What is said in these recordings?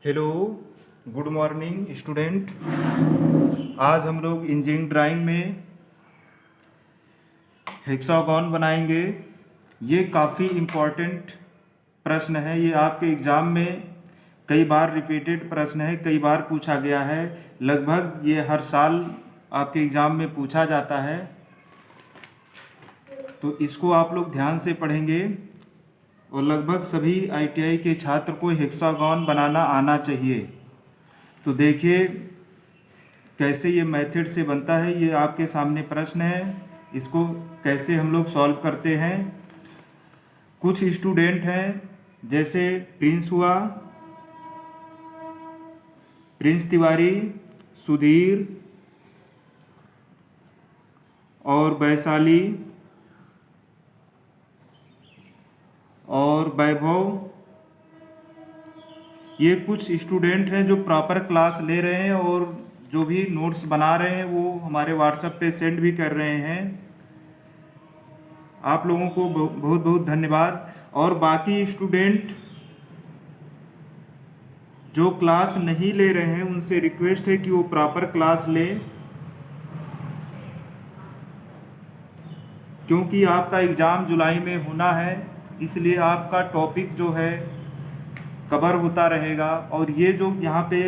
Hello, good morning student. आज हम लोग इंजीनियरिंग ड्राइंग में हेक्सागोन बनाएंगे। ये काफ़ी इम्पोर्टेंट प्रश्न है। ये आपके एग्ज़ाम में कई बार रिपीटेड प्रश्न है, कई बार पूछा गया है। लगभग ये हर साल आपके एग्ज़ाम में पूछा जाता है, तो इसको आप लोग ध्यान से पढ़ेंगे। और लगभग सभी आईटीआई के छात्र को हेक्सागोन बनाना आना चाहिए। तो देखिए कैसे ये मेथड से बनता है। ये आपके सामने प्रश्न है, इसको कैसे हम लोग सॉल्व करते हैं। कुछ स्टूडेंट हैं जैसे प्रिंस हुआ, प्रिंस तिवारी, सुधीर और वैशाली और वैभव। ये कुछ स्टूडेंट हैं जो प्रॉपर क्लास ले रहे हैं और जो भी नोट्स बना रहे हैं वो हमारे व्हाट्सएप पे सेंड भी कर रहे हैं। आप लोगों को बहुत बहुत धन्यवाद। और बाकी स्टूडेंट जो क्लास नहीं ले रहे हैं उनसे रिक्वेस्ट है कि वो प्रॉपर क्लास लें, क्योंकि आपका एग्ज़ाम जुलाई में होना है, इसलिए आपका टॉपिक जो है कवर होता रहेगा। और ये जो यहाँ पे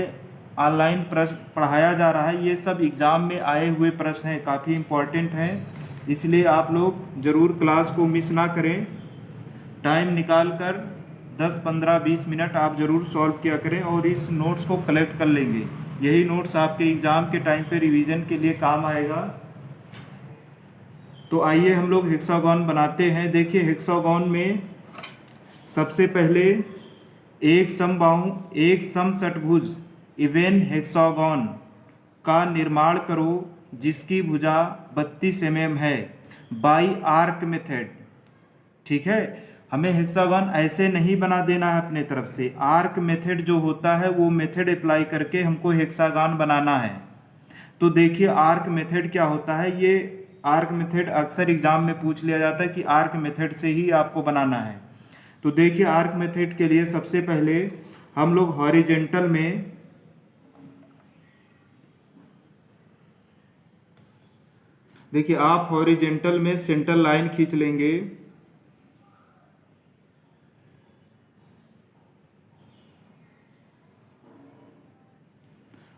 ऑनलाइन प्रश्न पढ़ाया जा रहा है ये सब एग्ज़ाम में आए हुए प्रश्न हैं, काफ़ी इम्पोर्टेंट हैं। इसलिए आप लोग ज़रूर क्लास को मिस ना करें। टाइम निकाल कर 10, 15, 20 मिनट आप ज़रूर सॉल्व किया करें और इस नोट्स को कलेक्ट कर लेंगे। यही नोट्स आपके एग्ज़ाम के टाइम पे रिवीजन के लिए काम आएगा। तो आइए हम लोग हेक्सागोन बनाते हैं। देखिए हेक्सागोन में सबसे पहले एक समषट्भुज इवेन हेक्सागोन का निर्माण करो जिसकी भुजा 32 mm है, बाई आर्क मेथड। ठीक है, हमें हेक्सागोन ऐसे नहीं बना देना है अपने तरफ से। आर्क मेथड जो होता है वो मेथड अप्लाई करके हमको हेक्सागोन बनाना है। तो देखिए आर्क मेथड क्या होता है। ये आर्क मेथड अक्सर एग्जाम में पूछ लिया जाता है कि आर्क मेथड से ही आपको बनाना है। तो देखिए आर्क मेथड के लिए सबसे पहले हम लोग हॉरिजेंटल में देखिए आप हॉरिजेंटल में सेंटर लाइन खींच लेंगे।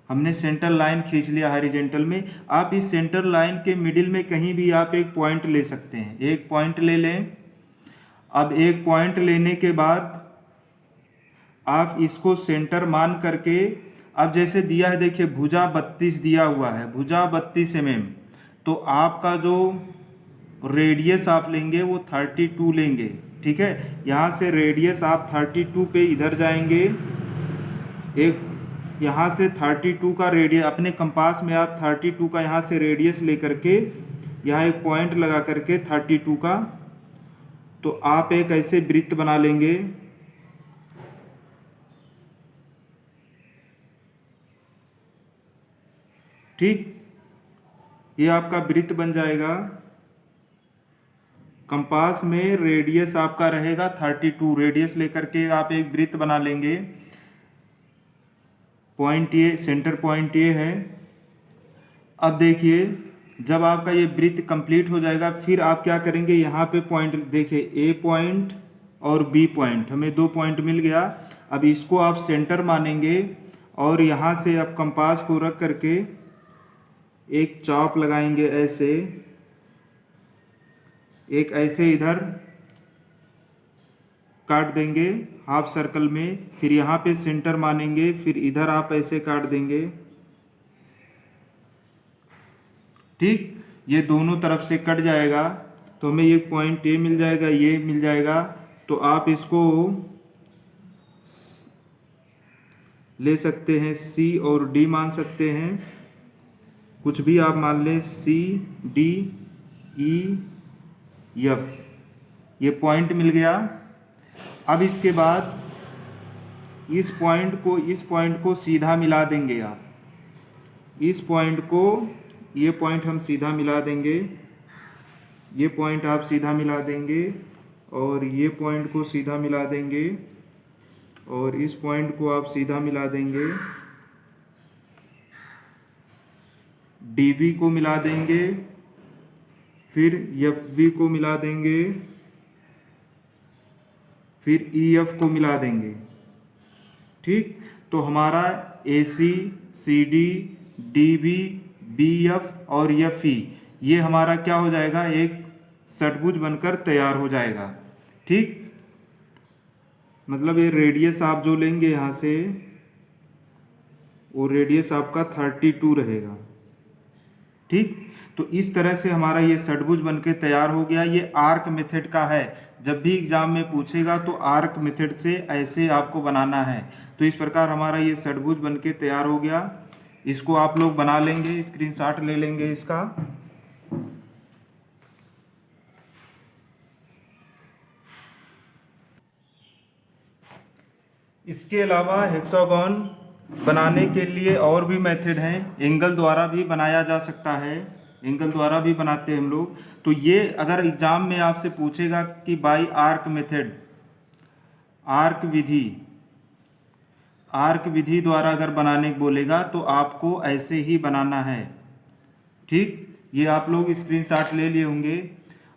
हमने सेंटर लाइन खींच लिया हॉरिजेंटल में। आप इस सेंटर लाइन के मिडिल में कहीं भी आप एक पॉइंट ले सकते हैं। एक पॉइंट ले लें। अब एक पॉइंट लेने के बाद आप इसको सेंटर मान करके, अब जैसे दिया है देखिए भुजा 32 दिया हुआ है, भुजा 32 mm। तो आपका जो रेडियस आप लेंगे वो 32 लेंगे। ठीक है, यहाँ से रेडियस आप 32 पे इधर जाएंगे। एक यहाँ से 32 का रेडियस अपने कंपास में आप 32 का यहाँ से रेडियस लेकर के यहाँ एक पॉइंट लगा करके 32 का, तो आप एक ऐसे वृत्त बना लेंगे। ठीक, ये आपका वृत्त बन जाएगा। कंपास में रेडियस आपका रहेगा 32, रेडियस लेकर के आप एक वृत्त बना लेंगे। पॉइंट ये सेंटर पॉइंट ये है। अब देखिए जब आपका ये वृत्त कंप्लीट हो जाएगा फिर आप क्या करेंगे, यहाँ पे पॉइंट देखिए ए पॉइंट और बी पॉइंट, हमें 2 पॉइंट मिल गया। अब इसको आप सेंटर मानेंगे और यहाँ से आप कंपास को रख करके एक चॉप लगाएंगे ऐसे, एक ऐसे इधर काट देंगे हाफ सर्कल में। फिर यहाँ पे सेंटर मानेंगे, फिर इधर आप ऐसे काट देंगे। ठीक, ये दोनों तरफ से कट जाएगा तो हमें ये पॉइंट ए मिल जाएगा, ये मिल जाएगा। तो आप इसको ले सकते हैं, सी और डी मान सकते हैं, कुछ भी आप मान लें, सी डी ई एफ। ये पॉइंट मिल गया। अब इसके बाद इस पॉइंट को सीधा मिला देंगे आप। इस पॉइंट को, ये पॉइंट हम सीधा मिला देंगे, ये पॉइंट आप सीधा मिला देंगे और ये पॉइंट को सीधा मिला देंगे। और इस पॉइंट को आप सीधा मिला देंगे, DV को मिला देंगे, फिर FV को मिला देंगे, फिर EF को मिला देंगे। ठीक, तो हमारा AC, CD, DB, BF और FE ये हमारा क्या हो जाएगा, एक षटभुज बनकर तैयार हो जाएगा। ठीक, मतलब ये रेडियस आप जो लेंगे यहाँ से, वो रेडियस आपका 32 रहेगा। ठीक, तो इस तरह से हमारा ये षटभुज बनके तैयार हो गया। ये आर्क मेथड का है, जब भी एग्जाम में पूछेगा तो आर्क मेथड से ऐसे आपको बनाना है। तो इस प्रकार हमारा ये षटभुज बनके तैयार हो गया। इसको आप लोग बना लेंगे, स्क्रीनशॉट ले लेंगे इसका। इसके अलावा हेक्सागोन बनाने के लिए और भी मेथड हैं। एंगल द्वारा भी बनाया जा सकता है, एंगल द्वारा भी बनाते हैं हम लोग। तो ये अगर एग्जाम में आपसे पूछेगा कि बाय आर्क मेथड, आर्क विधि द्वारा अगर बनाने को बोलेगा तो आपको ऐसे ही बनाना है। ठीक, ये आप लोग स्क्रीनशॉट ले लिए होंगे।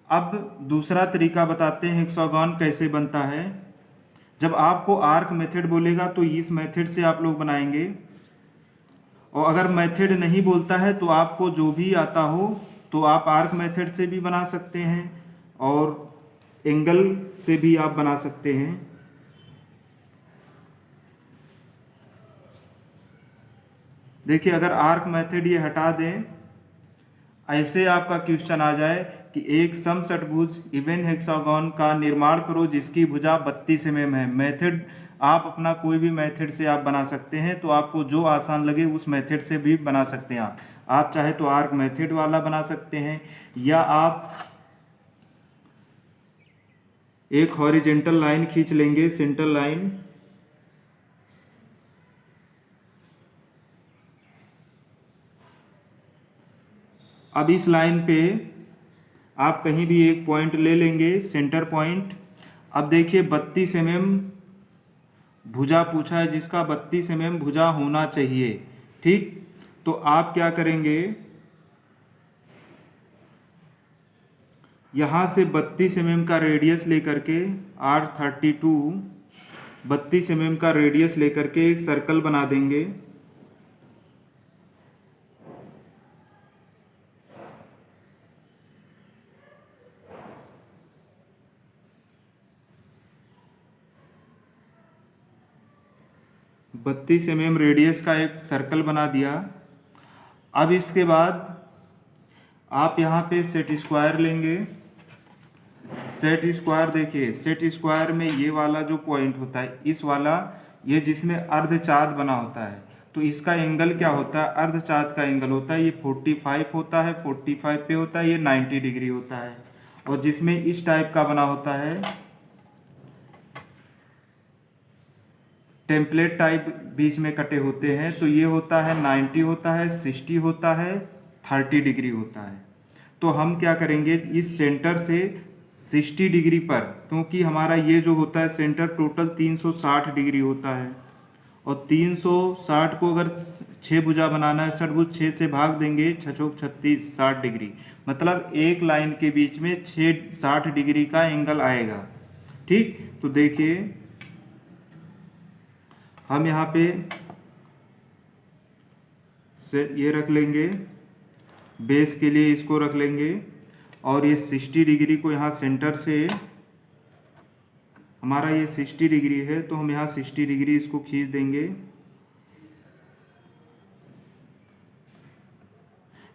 अब दूसरा तरीका बताते हैं हेक्सागोन कैसे बनता है। जब आपको आर्क मेथड बोलेगा तो इस मेथड से आप लोग बनाएंगे, और अगर मेथड नहीं बोलता है तो आपको जो भी आता हो तो आप आर्क मेथड से भी बना सकते हैं और एंगल से भी आप बना सकते हैं। देखिए, अगर आर्क मेथड ये हटा दें, ऐसे आपका क्वेश्चन आ जाए कि एक समषटभुज इवन हेक्सागोन का निर्माण करो जिसकी भुजा 32 mm है। मेथड आप अपना कोई भी मेथड से आप बना सकते हैं, तो आपको जो आसान लगे उस मेथड से भी बना सकते हैं। आप चाहे तो आर्क मेथड वाला बना सकते हैं, या आप एक हॉरिजेंटल लाइन खींच लेंगे, सेंटर लाइन। अब इस लाइन पे आप कहीं भी एक पॉइंट ले लेंगे, सेंटर पॉइंट। अब देखिए 32 mm भुजा पूछा है, जिसका 32 mm भुजा होना चाहिए। ठीक, तो आप क्या करेंगे, यहाँ से 32 mm का रेडियस लेकर के R32 32 mm का रेडियस लेकर के एक सर्कल बना देंगे। बत्तीस mm रेडियस का एक सर्कल बना दिया। अब इसके बाद आप यहाँ पे सेट स्क्वायर लेंगे। सेट स्क्वायर, देखिए सेट स्क्वायर में ये वाला जो पॉइंट होता है, इस वाला, ये जिसमें अर्धचाँद बना होता है, तो इसका एंगल क्या होता है, अर्धचाँद का एंगल होता है ये 45 होता है, 45 पे होता है, ये 90 डिग्री होता है। और जिसमें इस टाइप का बना होता है, टेम्पलेट टाइप बीच में कटे होते हैं, तो ये होता है 90 होता है, 60 होता है, 30 डिग्री होता है। तो हम क्या करेंगे, इस सेंटर से 60 डिग्री पर, क्योंकि हमारा ये जो होता है सेंटर टोटल 360 डिग्री होता है, और 360 को अगर 6 भुजा बनाना है, षटभुज 6 से भाग देंगे, 6 चौक 36, 60 डिग्री, मतलब एक लाइन के बीच में 60 डिग्री का एंगल आएगा। ठीक, तो देखिए हम यहाँ पे ये रख लेंगे, बेस के लिए इसको रख लेंगे, और ये 60 डिग्री को यहाँ सेंटर से, हमारा ये 60 डिग्री है तो हम यहाँ 60 डिग्री इसको खींच देंगे,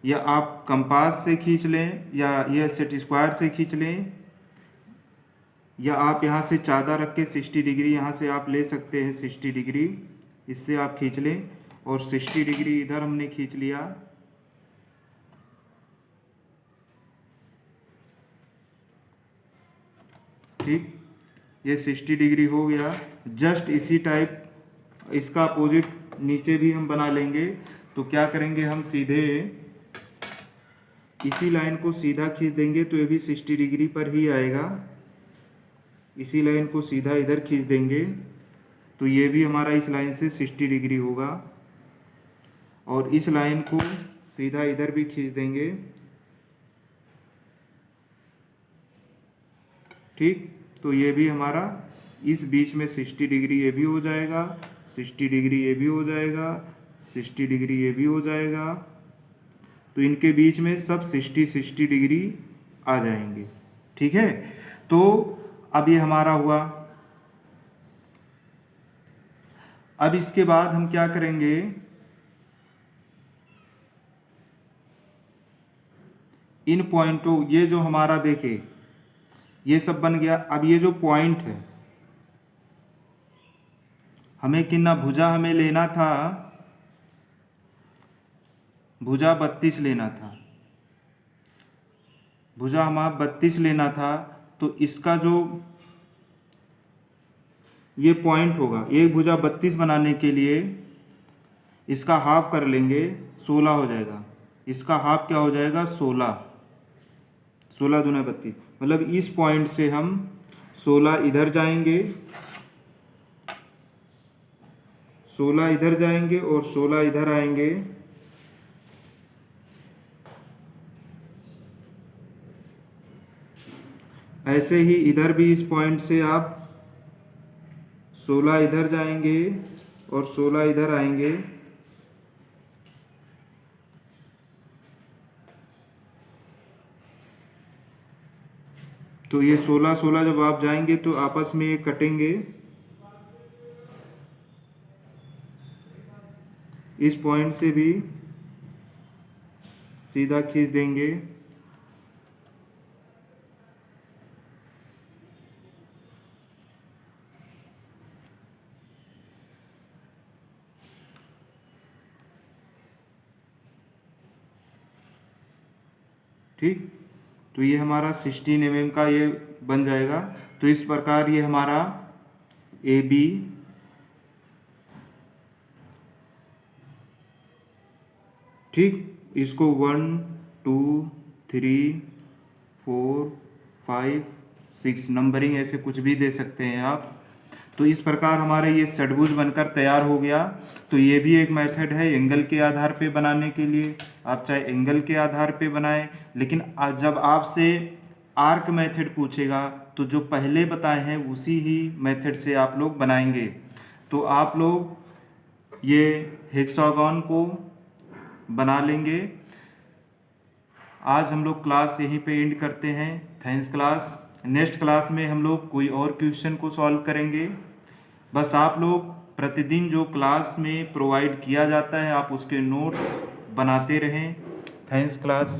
या आप कंपास से खींच लें, या ये सेट स्क्वायर से खींच लें, या आप यहाँ से चादर रख के 60 डिग्री यहाँ से आप ले सकते हैं। 60 डिग्री इससे आप खींच लें, और 60 डिग्री इधर हमने खींच लिया। ठीक, ये 60 डिग्री हो गया। जस्ट इसी टाइप इसका अपोजिट नीचे भी हम बना लेंगे। तो क्या करेंगे, हम सीधे इसी लाइन को सीधा खींच देंगे, तो ये भी 60 डिग्री पर ही आएगा। इसी लाइन को सीधा इधर खींच देंगे, तो तो ये भी हमारा इस लाइन से 60 डिग्री होगा, और इस लाइन को सीधा इधर भी खींच देंगे। ठीक, तो ये भी हमारा इस बीच में 60 डिग्री ये भी हो जाएगा, 60 डिग्री ये भी हो जाएगा, 60 डिग्री ये भी हो जाएगा। तो इनके बीच में सब 60 डिग्री आ जाएंगे। ठीक है, तो अब ये हमारा हुआ। अब इसके बाद हम क्या करेंगे, इन पॉइंटों, ये जो हमारा देखे ये सब बन गया। अब ये जो पॉइंट है, हमें कितना भुजा हमें लेना था, भुजा 32 लेना था, भुजा हमारा 32 लेना था। तो इसका जो ये पॉइंट होगा, एक भुजा 32 बनाने के लिए इसका हाफ कर लेंगे, 16 हो जाएगा। इसका हाफ क्या हो जाएगा, 16, 16 दूना 32, मतलब इस पॉइंट से हम 16 इधर जाएंगे, 16 इधर जाएंगे और 16 इधर आएंगे। ऐसे ही इधर भी इस पॉइंट से आप 16 इधर जाएंगे और 16 इधर आएंगे। तो ये 16 जब आप जाएंगे तो आपस में ये कटेंगे, इस पॉइंट से भी सीधा खींच देंगे। ठीक, तो ये हमारा 16 mm का ये बन जाएगा। तो इस प्रकार ये हमारा AB, ठीक, इसको 1 2 3 4 5 6 नंबरिंग ऐसे कुछ भी दे सकते हैं आप। तो इस प्रकार हमारे ये षटभुज बनकर तैयार हो गया। तो ये भी एक मेथड है एंगल के आधार पे बनाने के लिए, आप चाहे एंगल के आधार पे बनाएं, लेकिन जब आपसे आर्क मेथड पूछेगा तो जो पहले बताए हैं उसी ही मेथड से आप लोग बनाएंगे। तो आप लोग ये हेक्सागन को बना लेंगे। आज हम लोग क्लास यहीं पे एंड करते हैं। Thanks class. नेक्स्ट क्लास में हम लोग कोई और क्वेश्चन को सॉल्व करेंगे। बस आप लोग प्रतिदिन जो क्लास में प्रोवाइड किया जाता है आप उसके नोट्स बनाते रहें। Thanks class.